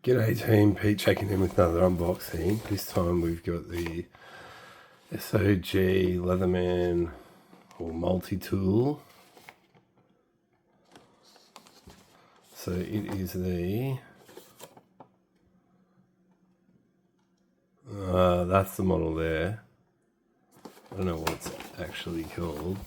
G'day team, Pete checking in with another unboxing. This time we've got the SOG Leatherman or multi-tool. So it is the, that's the model there. I don't know what it's actually called.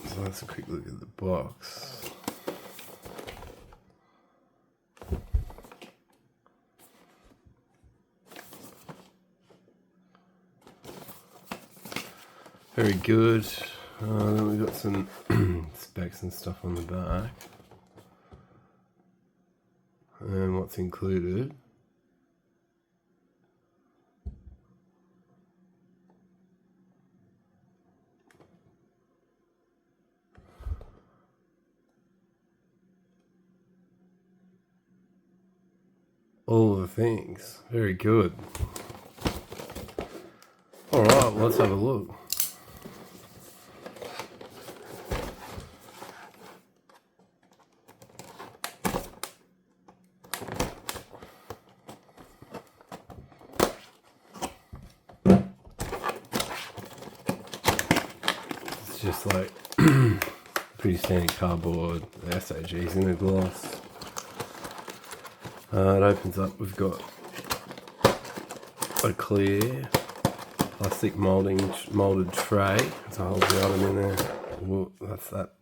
So let's have a quick look at the box. Very good. Then we've got some specs and stuff on the back. And what's included. All the things. Very good. Alright, let's have a look. It's just like pretty standard cardboard, the SOG's in the gloss. It opens up, we've got a clear plastic molded tray to hold the item in there. Whoa, that's that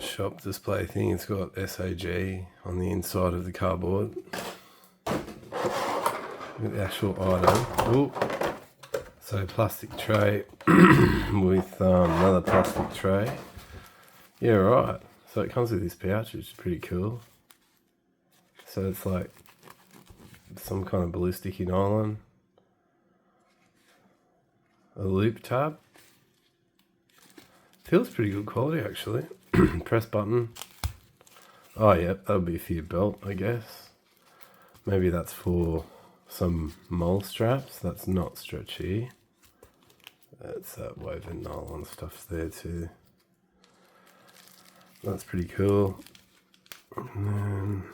shop display thing. It's got SOG on the inside of the cardboard. Look at the actual item. Ooh. So plastic tray with another plastic tray. Yeah, right. So it comes with this pouch, which is pretty cool. So it's like some kind of ballistic nylon. A loop tab. Feels pretty good quality actually. Press button. Oh yeah, that'll be for your belt, I guess. Maybe that's for some mole straps. That's not stretchy. That's that woven nylon stuff's there too. That's pretty cool. And then,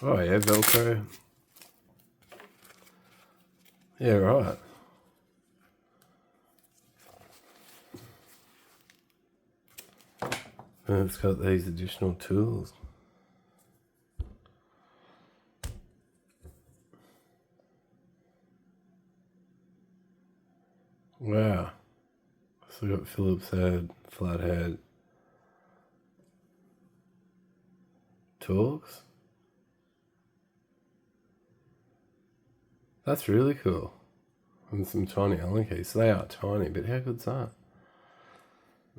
oh yeah, Velcro. Yeah, right. And it's got these additional tools. Wow. So we've got Phillips head, flathead, Torx. That's really cool. And some tiny Allen keys. So they are tiny, but how good's that?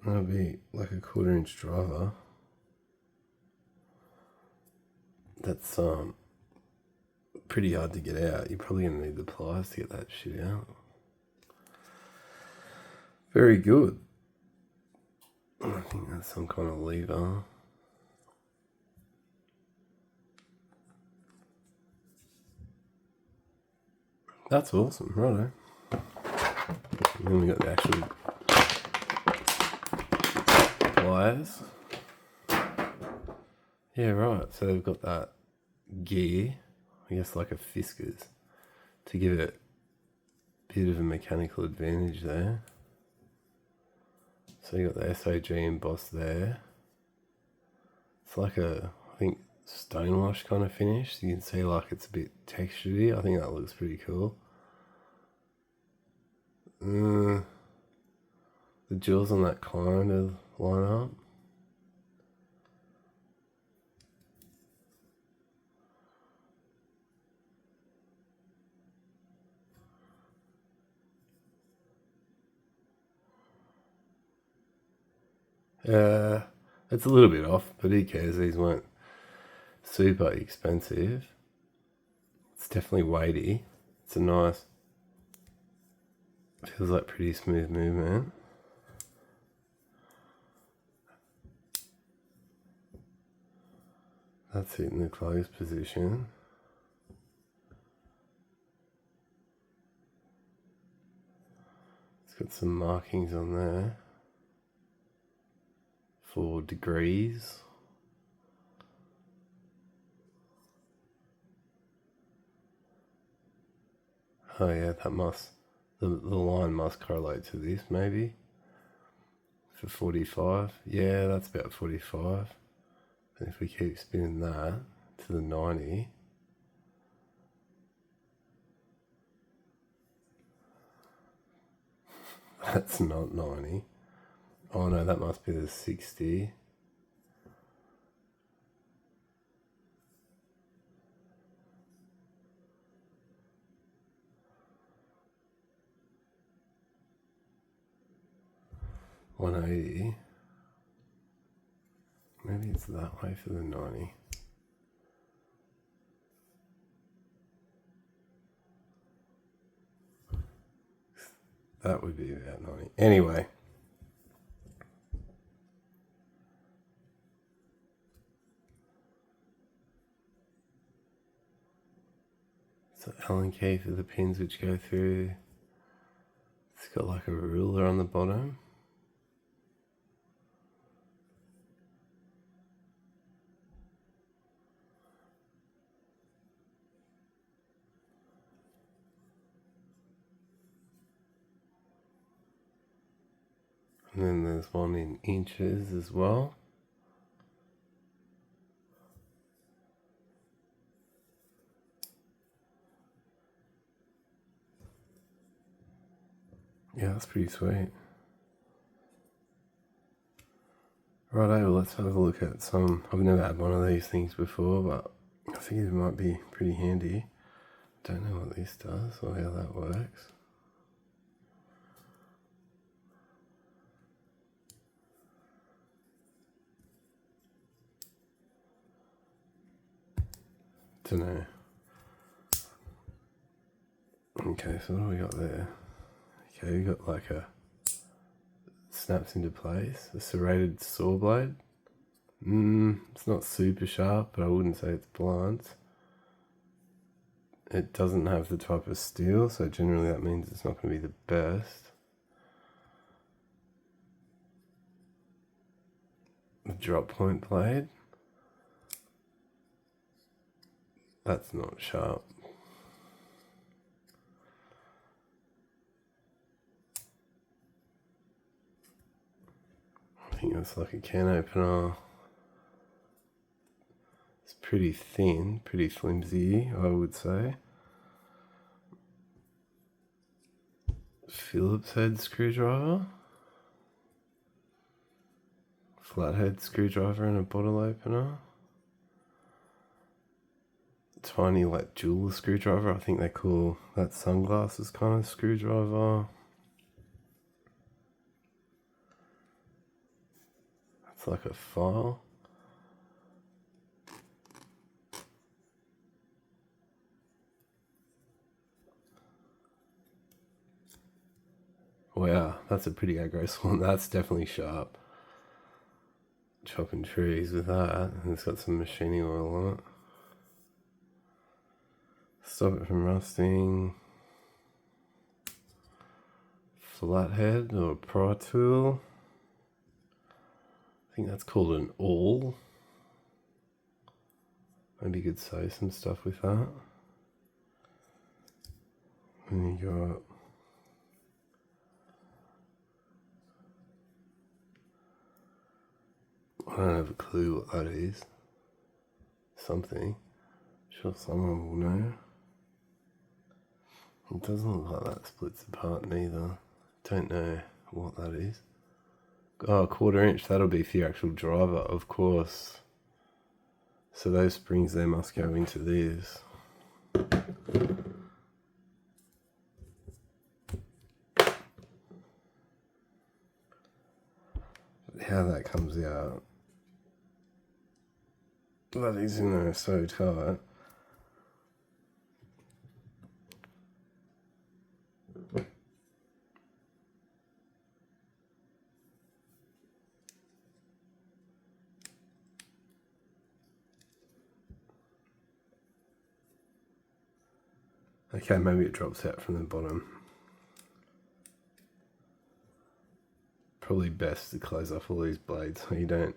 That'll be like a 1/4 inch driver. That's pretty hard to get out. You're probably gonna need the pliers to get that shit out. Very good. I think that's some kind of lever. That's awesome, righto. And then we got the actual pliers. Yeah, right. So they've got that gear, I guess like a Fiskars, to give it a bit of a mechanical advantage there. So you got the SOG embossed there. It's like a, I think, stone wash kind of finish. So you can see like it's a bit textured-y. I think that looks pretty cool. The jewels on that kind of line up. It's a little bit off, but who cares? These weren't super expensive. It's definitely weighty. It's a nice, feels like pretty smooth movement. That's it in the closed position. It's got some markings on there for degrees. Oh yeah, that must, the line must correlate to this maybe. For 45, yeah, that's about 45. And if we keep spinning that to the 90, that's not 90. Oh no, that must be the 60. $180. Maybe it's that way for the 90. That would be about 90. Anyway. So Allen key for the pins which go through. It's got like a ruler on the bottom. And then there's one in inches as well. Yeah, that's pretty sweet. Righto, let's have a look at some. I've never had one of these things before, but I think it might be pretty handy. Don't know what this does or how that works. Don't know. Okay, so what do we got there? Okay, we got like a snaps into place, a serrated saw blade. It's not super sharp, but I wouldn't say it's blunt. It doesn't have the type of steel, so generally that means it's not going to be the best. The drop point blade. That's not sharp. I think that's like a can opener. It's pretty thin, pretty flimsy, I would say. Phillips head screwdriver. Flathead screwdriver and a bottle opener. Tiny like jeweler screwdriver. I think they call that sunglasses kind of screwdriver. That's like a file. Wow, that's a pretty aggressive one. That's definitely sharp. Chopping trees with that, and it's got some machining oil on it. Stop it from rusting. Flathead or pry tool. I think that's called an awl. Maybe you could sew some stuff with that. And you got I don't have a clue what that is. Something. Sure someone will know. It doesn't look like that splits apart neither. Don't know what that is. Oh, 1/4 inch. That'll be for your actual driver, of course. So those springs there must go into this. How that comes out. That is in there so tight. Okay, maybe it drops out from the bottom. probably best to close off all these blades so you don't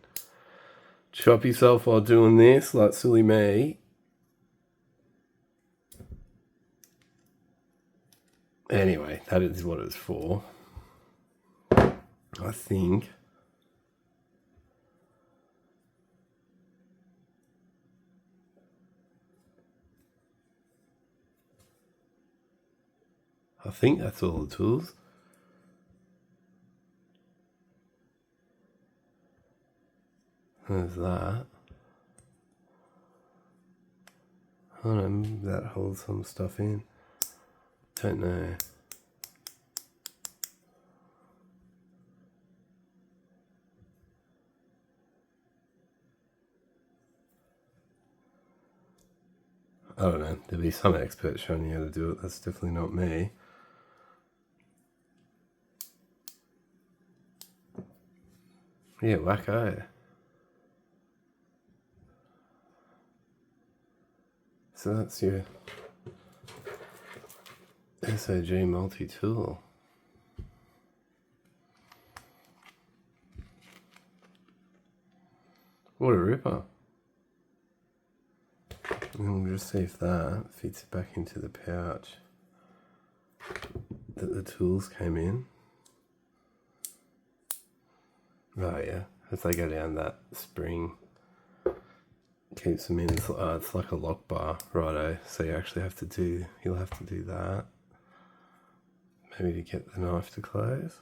chop yourself while doing this like silly me. Anyway, that is what it's for, I think. I think that's all the tools. There's that. I don't know, maybe that holds some stuff in. Don't know. I don't know. There'll be some expert showing you how to do it. That's definitely not me. Yeah, wacko. So that's your SOG multi-tool. What a ripper. And we'll just see if that fits back into the pouch that the tools came in. Oh yeah, as they go down, that spring keeps them in. It's like a lock bar, righto. So you actually have to do, you'll have to do that. Maybe to get the knife to close.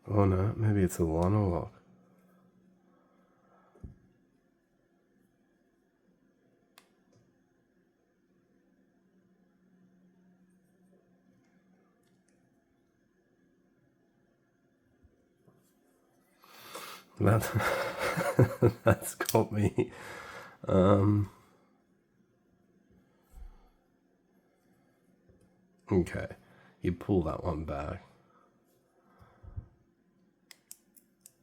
Oh no, maybe it's a liner lock. That's got me. Okay, you pull that one back.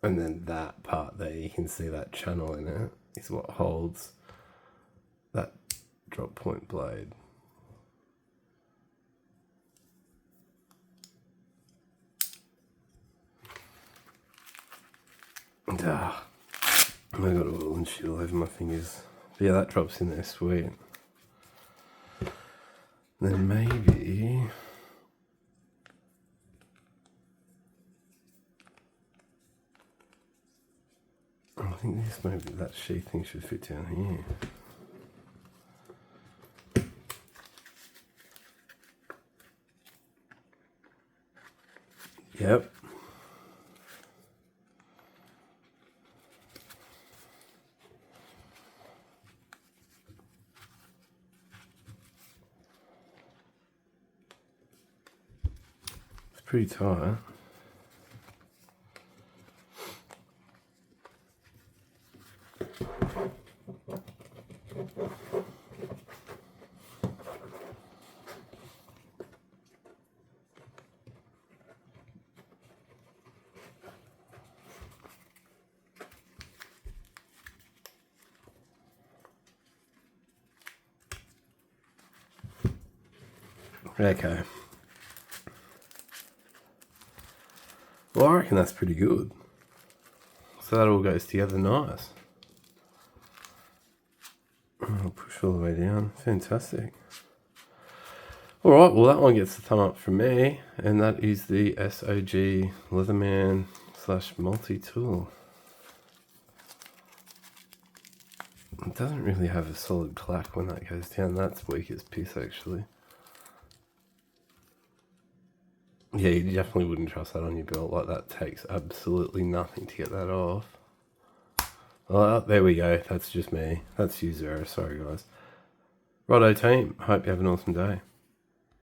And then that part there, you can see that channel in it, is what holds that drop point blade. And, I got oil and shit all over my fingers. But yeah, that drops in there, sweet. Then maybe I think this maybe that sheath thing should fit down here. Yep. It's pretty tight. Okay. Well, I reckon that's pretty good. So that all goes together nice. I'll push all the way down. Fantastic. Alright, well that one gets a thumb up from me. And that is the SOG Leatherman / multi-tool. It doesn't really have a solid clack when that goes down. That's weak as piss actually. Yeah, you definitely wouldn't trust that on your belt. Like, that takes absolutely nothing to get that off. Well, there we go. That's just me. That's user error. Sorry, guys. Righto, team. Hope you have an awesome day.